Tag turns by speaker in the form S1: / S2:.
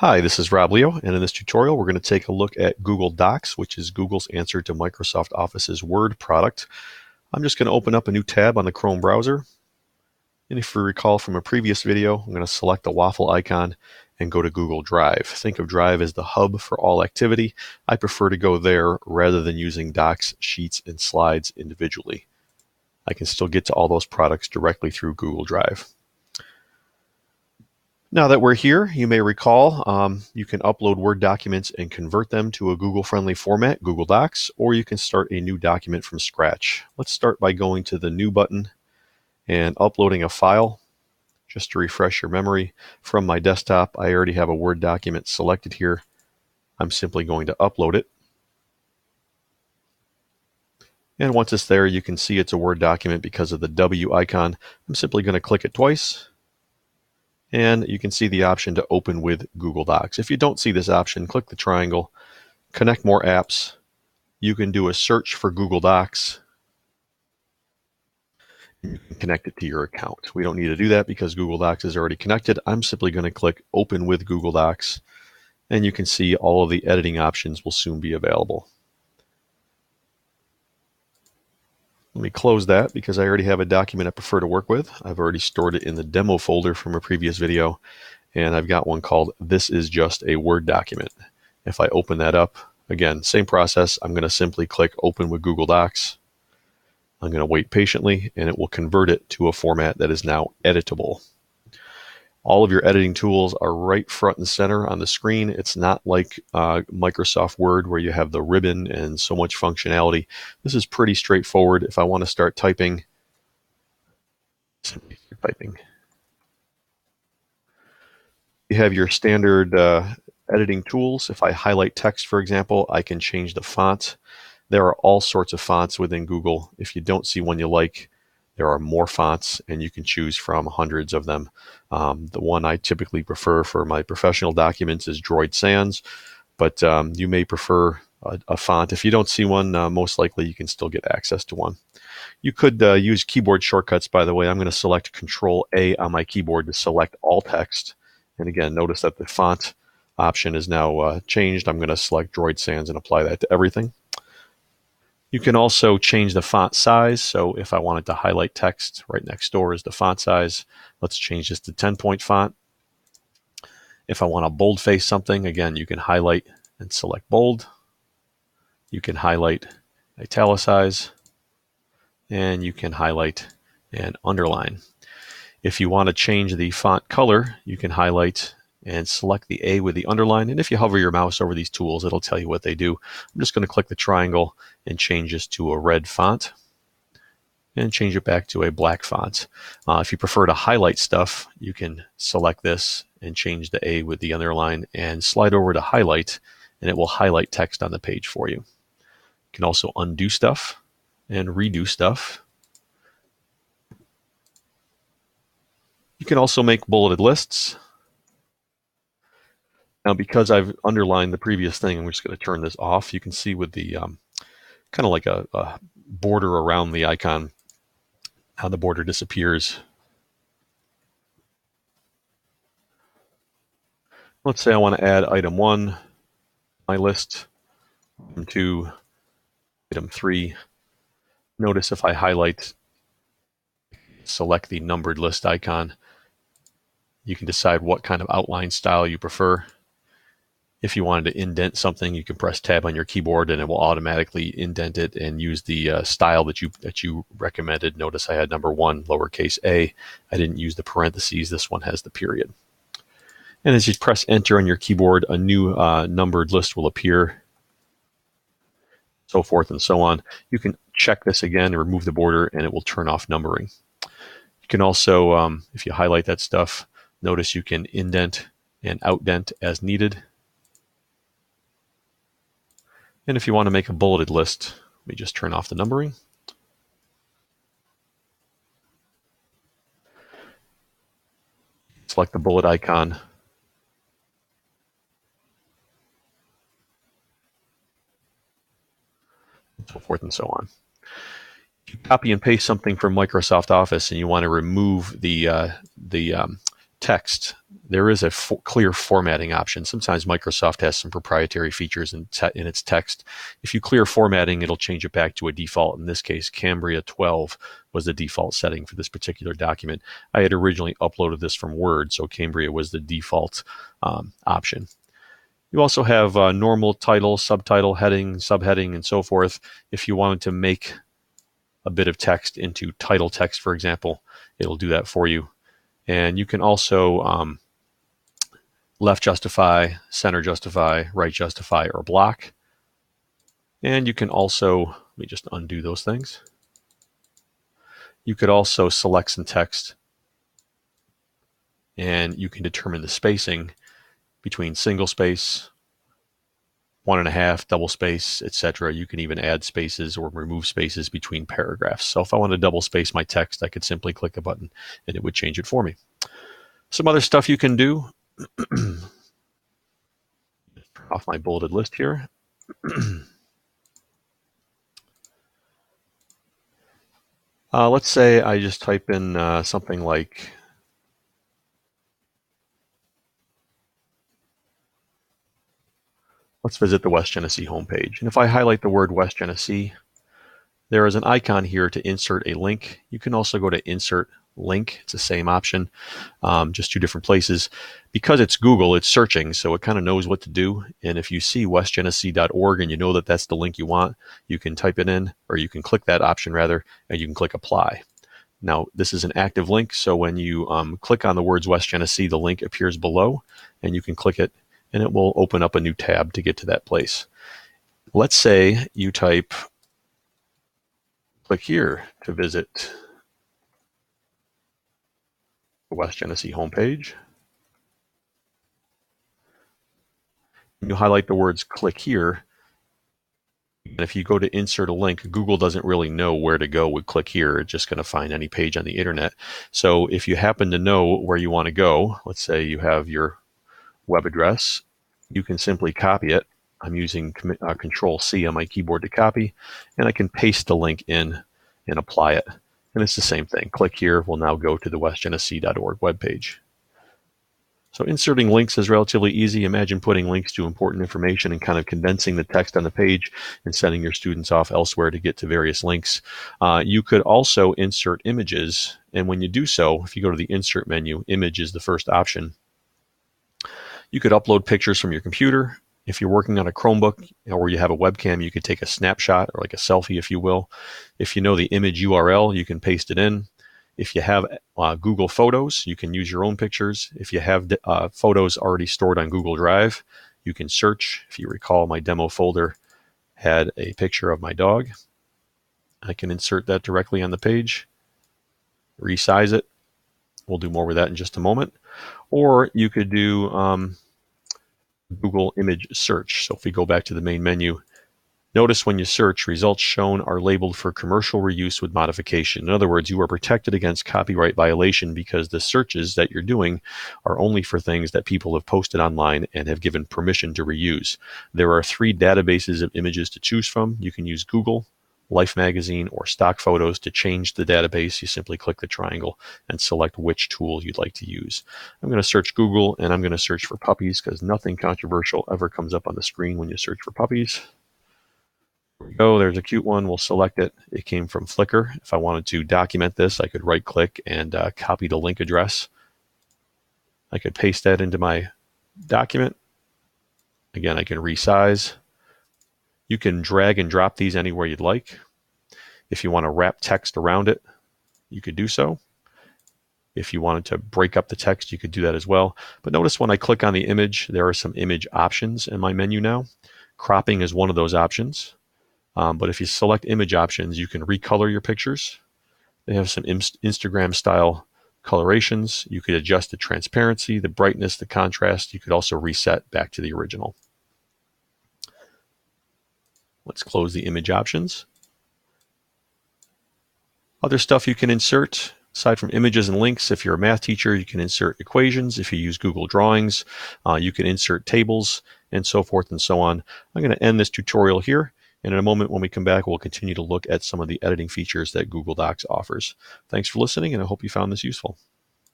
S1: Hi, this is Rob Leo, and in this tutorial we're going to take a look at Google Docs, which is Google's answer to Microsoft Office's Word product. I'm just going to open up a new tab on the Chrome browser, and if you recall from a previous video, I'm going to select the waffle icon and go to Google Drive. Think of Drive as the hub for all activity. I prefer to go there rather than using Docs, Sheets, and Slides individually. I can still get to all those products directly through Google Drive. Now that we're here, you may recall you can upload Word documents and convert them to a Google-friendly format, Google Docs, or you can start a new document from scratch. Let's start by going to the New button and uploading a file. Just to refresh your memory, from my desktop, I already have a Word document selected here. I'm simply going to upload it. And once it's there, you can see it's a Word document because of the W icon. I'm simply going to click it twice. And you can see the option to open with Google Docs. If you don't see this option, click the triangle, connect more apps. You can do a search for Google Docs. You can connect it to your account. We don't need to do that because Google Docs is already connected. I'm simply going to click Open with Google Docs, and you can see all of the editing options will soon be available. Let me close that because I already have a document I prefer to work with. I've already stored it in the demo folder from a previous video, and I've got one called This is Just a Word Document. If I open that up, again, same process. I'm going to simply click Open with Google Docs. I'm going to wait patiently, and it will convert it to a format that is now editable. All of your editing tools are right front and center on the screen. It's not like Microsoft Word where you have the ribbon and so much functionality. This is pretty straightforward. If I want to start typing, you have your standard editing tools. If I highlight text, for example, I can change the font. There are all sorts of fonts within Google. If you don't see one you like, there are more fonts, and you can choose from hundreds of them. The one I typically prefer for my professional documents is Droid Sans, but you may prefer a font. If you don't see one, most likely you can still get access to one. You could use keyboard shortcuts, by the way. I'm going to select Control-A on my keyboard to select all text. And again, notice that the font option is now changed. I'm going to select Droid Sans and apply that to everything. You can also change the font size. So if I wanted to highlight text, right next door is the font size. Let's change this to 10-point font. If I want to boldface something, again, you can highlight and select bold. You can highlight, italicize, and you can highlight and underline. If you want to change the font color, you can highlight and select the A with the underline. And if you hover your mouse over these tools, it'll tell you what they do. I'm just going to click the triangle and change this to a red font and change it back to a black font. If you prefer to highlight stuff, you can select this and change the A with the underline and slide over to highlight, and it will highlight text on the page for you. You can also undo stuff and redo stuff. You can also make bulleted lists. Now, because I've underlined the previous thing, I'm just going to turn this off. You can see with the kind of like a border around the icon, how the border disappears. Let's say I want to add item 1, my list, item 2, item 3. Notice if I highlight, select the numbered list icon, you can decide what kind of outline style you prefer. If you wanted to indent something, you can press Tab on your keyboard and it will automatically indent it and use the style that you recommended. Notice I had number 1, lowercase a. I didn't use the parentheses. This one has the period. And as you press Enter on your keyboard, a new numbered list will appear, so forth and so on. You can check this again and remove the border, and it will turn off numbering. You can also, if you highlight that stuff, notice you can indent and outdent as needed. And if you want to make a bulleted list, let me just turn off the numbering. Select the bullet icon. So forth and so on. If you copy and paste something from Microsoft Office and you want to remove the text, there is a clear formatting option. Sometimes Microsoft has some proprietary features in its text. If you clear formatting, it'll change it back to a default. In this case, Cambria 12 was the default setting for this particular document. I had originally uploaded this from Word, so Cambria was the default option. You also have normal title, subtitle, heading, subheading, and so forth. If you wanted to make a bit of text into title text, for example, it'll do that for you. And you can also left justify, center justify, right justify, or block. And you can also, let me just undo those things. You could also select some text, and you can determine the spacing between single space, 1.5, double space, etc. You can even add spaces or remove spaces between paragraphs. So if I want to double space my text, I could simply click a button and it would change it for me. Some other stuff you can do. Off my bulleted list here. Let's say I just type in something like let's visit the West Genesee homepage. And if I highlight the word West Genesee, there is an icon here to insert a link. You can also go to insert link. It's the same option, just two different places. Because it's Google, it's searching, so it kind of knows what to do. And if you see westgenesee.org and you know that that's the link you want, you can type it in, or you can click that option rather, and you can click apply. Now, this is an active link, so when you click on the words West Genesee, the link appears below, and you can click it, and it will open up a new tab to get to that place. Let's say you type, click here to visit the West Genesee homepage. You highlight the words click here. And if you go to insert a link, Google doesn't really know where to go with click here. It's just going to find any page on the internet. So if you happen to know where you want to go, let's say you have your web address, you can simply copy it. I'm using Control C on my keyboard to copy, and I can paste the link in and apply it. And it's the same thing. Click here will now go to the westgenesee.org webpage. So inserting links is relatively easy. Imagine putting links to important information and kind of condensing the text on the page and sending your students off elsewhere to get to various links. You could also insert images, and when you do so, if you go to the Insert menu, Image is the first option. You could upload pictures from your computer. If you're working on a Chromebook or you have a webcam, you could take a snapshot or like a selfie, if you will. If you know the image URL, you can paste it in. If you have Google Photos, you can use your own pictures. If you have photos already stored on Google Drive, you can search. If you recall, my demo folder had a picture of my dog. I can insert that directly on the page, resize it. We'll do more with that in just a moment. Or you could do Google image search. So if we go back to the main menu, notice when you search, results shown are labeled for commercial reuse with modification. In other words, you are protected against copyright violation because the searches that you're doing are only for things that people have posted online and have given permission to reuse. There are 3 databases of images to choose from. You can use Google, Life Magazine, or Stock Photos. To change the database, you simply click the triangle and select which tool you'd like to use. I'm going to search Google, and I'm going to search for puppies because nothing controversial ever comes up on the screen when you search for puppies. There we go. There's a cute one. We'll select it. It came from Flickr. If I wanted to document this, I could right-click and copy the link address. I could paste that into my document. Again, I can resize. You can drag and drop these anywhere you'd like. If you want to wrap text around it, you could do so. If you wanted to break up the text, you could do that as well. But notice when I click on the image, there are some image options in my menu now. Cropping is one of those options. But if you select image options, you can recolor your pictures. They have some Instagram style colorations. You could adjust the transparency, the brightness, the contrast. You could also reset back to the original. Let's close the image options. Other stuff you can insert, aside from images and links, if you're a math teacher, you can insert equations. If you use Google Drawings, you can insert tables and so forth and so on. I'm going to end this tutorial here. And in a moment when we come back, we'll continue to look at some of the editing features that Google Docs offers. Thanks for listening, and I hope you found this useful.